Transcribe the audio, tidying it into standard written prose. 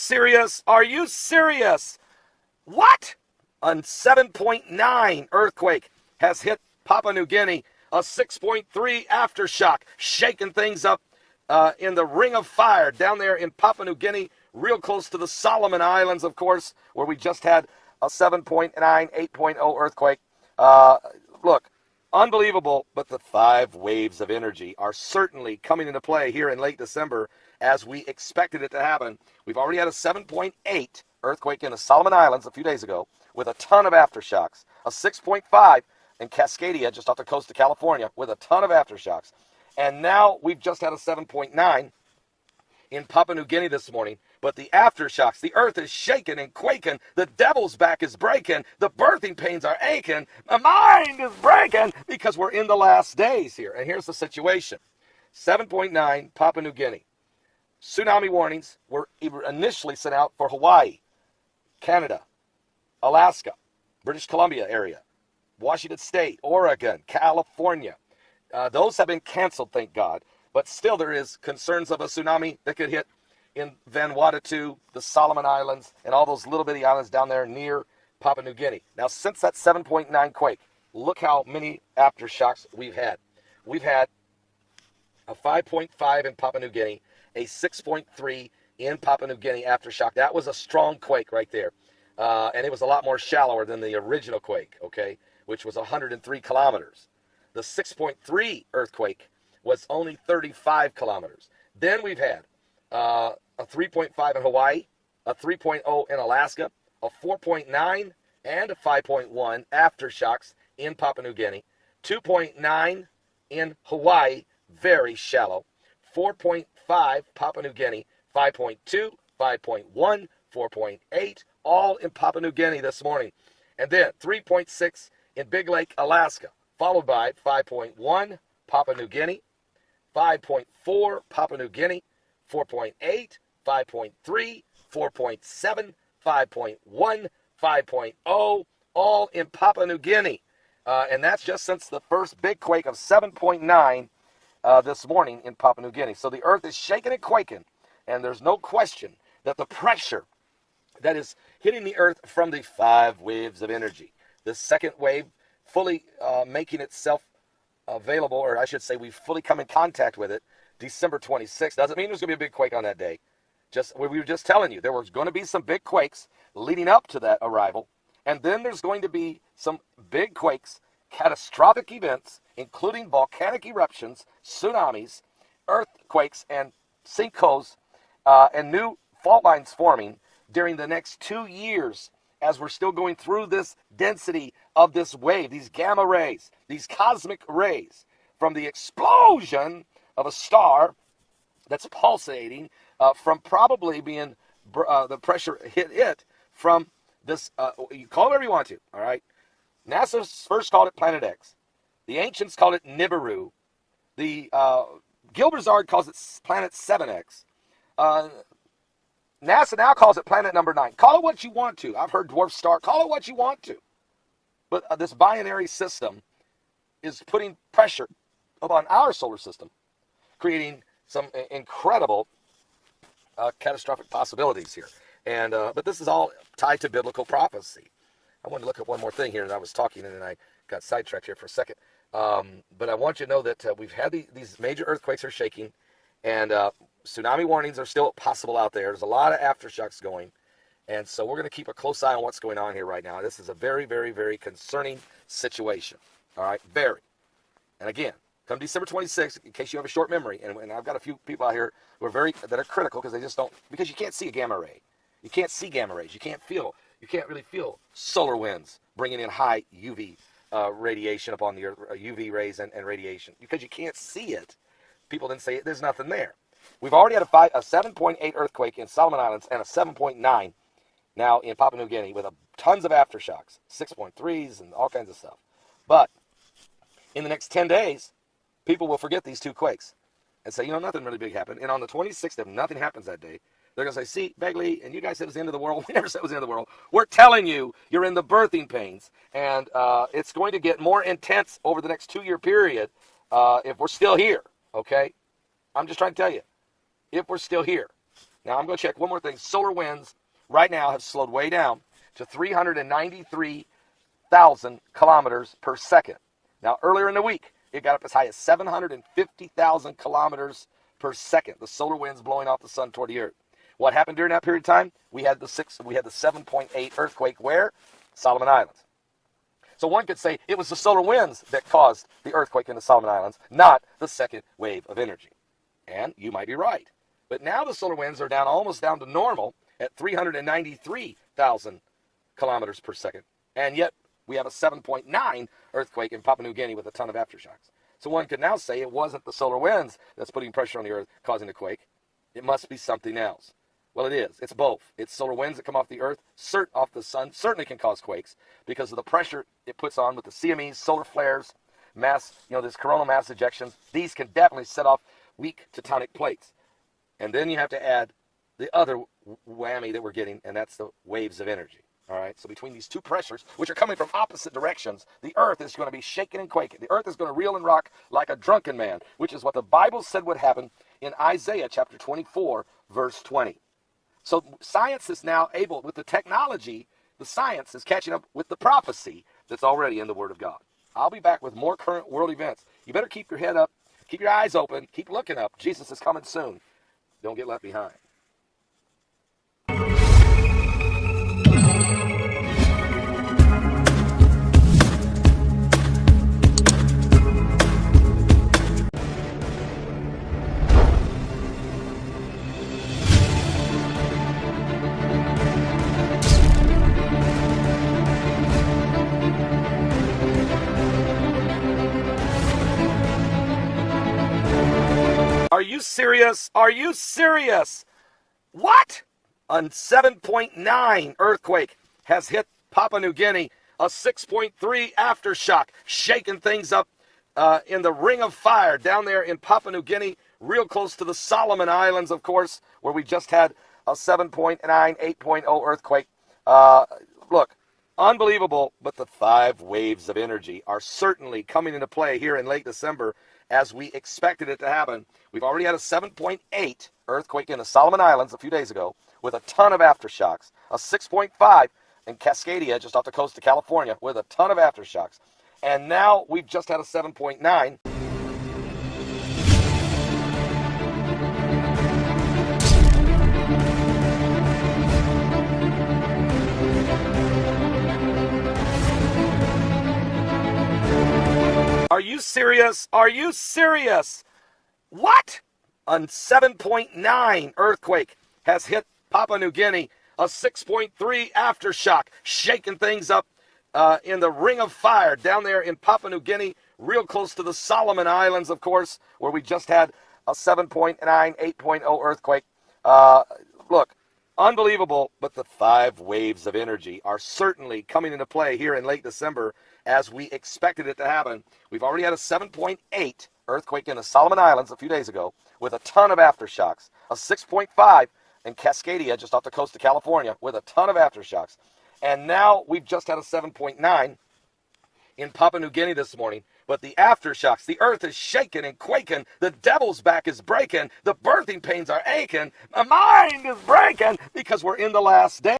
serious? Are you serious? What? A 7.9 earthquake has hit Papua New Guinea. A 6.3 aftershock, shaking things up in the Ring of Fire down there in Papua New Guinea, real close to the Solomon Islands, of course, where we just had a 7.9, 8.0 earthquake. Look, unbelievable, but the 5 waves of energy are certainly coming into play here in late December as we expected it to happen. We've already had a 7.8 earthquake in the Solomon Islands a few days ago with a ton of aftershocks, a 6.5 in Cascadia, just off the coast of California, with a ton of aftershocks. And now we've just had a 7.9 in Papua New Guinea this morning. But the aftershocks, the earth is shaking and quaking. The devil's back is breaking. The birthing pains are aching. My mind is breaking because we're in the last days here. And here's the situation. 7.9, Papua New Guinea. Tsunami warnings were initially sent out for Hawaii, Canada, Alaska, British Columbia area, Washington State, Oregon, California. Those have been canceled, thank God. But still there is concerns of a tsunami that could hit in Vanuatu, the Solomon Islands, and all those little bitty islands down there near Papua New Guinea. Now, since that 7.9 quake, look how many aftershocks we've had. We've had a 5.5 in Papua New Guinea, a 6.3 in Papua New Guinea aftershock. That was a strong quake right there. And it was a lot more shallower than the original quake, okay, which was 103 kilometers. The 6.3 earthquake was only 35 kilometers. Then we've had a 3.5 in Hawaii, a 3.0 in Alaska, a 4.9 and a 5.1 aftershocks in Papua New Guinea, 2.9 in Hawaii, very shallow, 4.5 Papua New Guinea, 5.2, 5.1, 4.8, all in Papua New Guinea this morning. And then 3.6 in Big Lake, Alaska, followed by 5.1 Papua New Guinea, 5.4 Papua New Guinea, 4.8, 5.3, 4.7, 5.1, 5.0, all in Papua New Guinea. And that's just since the first big quake of 7.9 this morning in Papua New Guinea. So the earth is shaking and quaking, and there's no question that the pressure that is hitting the earth from the 5 waves of energy, the second wave fully making itself available, or I should say we've fully come in contact with it, December 26th. Doesn't mean there's going to be a big quake on that day. We were just telling you, there was going to be some big quakes leading up to that arrival, and then there's going to be some big quakes, catastrophic events, including volcanic eruptions, tsunamis, earthquakes, and sinkholes, and new fault lines forming during the next 2 years as we're still going through this density of this wave, these gamma rays, these cosmic rays from the explosion of a star that's pulsating from probably being the pressure hit it from this, you call it whatever you want to, all right? NASA first called it Planet X. The ancients called it Nibiru. The Gilbert calls it Planet 7X. NASA now calls it Planet Number 9. Call it what you want to. I've heard dwarf star. Call it what you want to. But this binary system is putting pressure upon our solar system, creating some incredible catastrophic possibilities here. And but this is all tied to biblical prophecy. I wanted to look at one more thing here, and I was talking, and then I got sidetracked here for a second. But I want you to know that we've had these major earthquakes are shaking, and tsunami warnings are still possible out there. There's a lot of aftershocks going. And so we're going to keep a close eye on what's going on here right now. This is a very, very, very concerning situation. All right? Very. And again, come December 26th, in case you have a short memory, and I've got a few people out here who are that are critical because they just don't, because you can't see a gamma ray. You can't see gamma rays. You can't really feel solar winds bringing in high UV radiation upon the earth, UV rays and radiation. Because you can't see it, people then say there's nothing there. We've already had a 7.8 earthquake in Solomon Islands and a 7.9 now in Papua New Guinea with tons of aftershocks, 6.3s and all kinds of stuff. But in the next 10 days, people will forget these 2 quakes and say, nothing really big happened. And on the 26th, if nothing happens that day, they're going to say, see, Begley, and you guys said it was the end of the world. We never said it was the end of the world. We're telling you, you're in the birthing pains. And it's going to get more intense over the next 2-year period if we're still here, okay? I'm just trying to tell you, if we're still here. Now I'm going to check one more thing. Solar winds right now have slowed way down to 393,000 kilometers per second. Now earlier in the week, it got up as high as 750,000 kilometers per second. The solar winds blowing off the sun toward the earth. What happened during that period of time? We had the 7.8 earthquake where? Solomon Islands. So one could say it was the solar winds that caused the earthquake in the Solomon Islands, not the second wave of energy. And you might be right. But now the solar winds are down almost down to normal at 393,000 kilometers per second. And yet we have a 7.9 earthquake in Papua New Guinea with a ton of aftershocks. So one could now say it wasn't the solar winds that's putting pressure on the earth causing the quake. It must be something else. Well, it is. It's both. It's solar winds that come off the earth, off the sun, certainly can cause quakes because of the pressure it puts on with the CMEs, solar flares, this coronal mass ejections. These can definitely set off weak tectonic plates. And then you have to add the other whammy that we're getting, and that's the waves of energy. All right, so between these two pressures, which are coming from opposite directions, the earth is going to be shaking and quaking. The earth is going to reel and rock like a drunken man, which is what the Bible said would happen in Isaiah chapter 24, verse 20. So science is now able, with the technology, the science is catching up with the prophecy that's already in the Word of God. I'll be back with more current world events. You better keep your head up, keep your eyes open, keep looking up. Jesus is coming soon. Don't get left behind. Are you serious? Are you serious? What? A 7.9 earthquake has hit Papua New Guinea. A 6.3 aftershock, shaking things up in the Ring of Fire down there in Papua New Guinea, real close to the Solomon Islands, of course, where we just had a 7.9, 8.0 earthquake. Look, unbelievable, but the 5 waves of energy are certainly coming into play here in late December as we expected it to happen. We've already had a 7.8 earthquake in the Solomon Islands a few days ago with a ton of aftershocks, a 6.5 in Cascadia just off the coast of California with a ton of aftershocks. And now we've just had a 7.9. Are you serious? Are you serious? What? A 7.9 earthquake has hit Papua New Guinea. A 6.3 aftershock, shaking things up in the Ring of Fire down there in Papua New Guinea, real close to the Solomon Islands, of course, where we just had a 7.9, 8.0 earthquake. Look, unbelievable, but the 5 waves of energy are certainly coming into play here in late December as we expected it to happen. We've already had a 7.8 earthquake in the Solomon Islands a few days ago with a ton of aftershocks, a 6.5 in Cascadia just off the coast of California with a ton of aftershocks. And now we've just had a 7.9 in Papua New Guinea this morning. But the aftershocks, the earth is shaking and quaking. The devil's back is breaking. The birthing pains are aching. My mind is breaking because we're in the last day.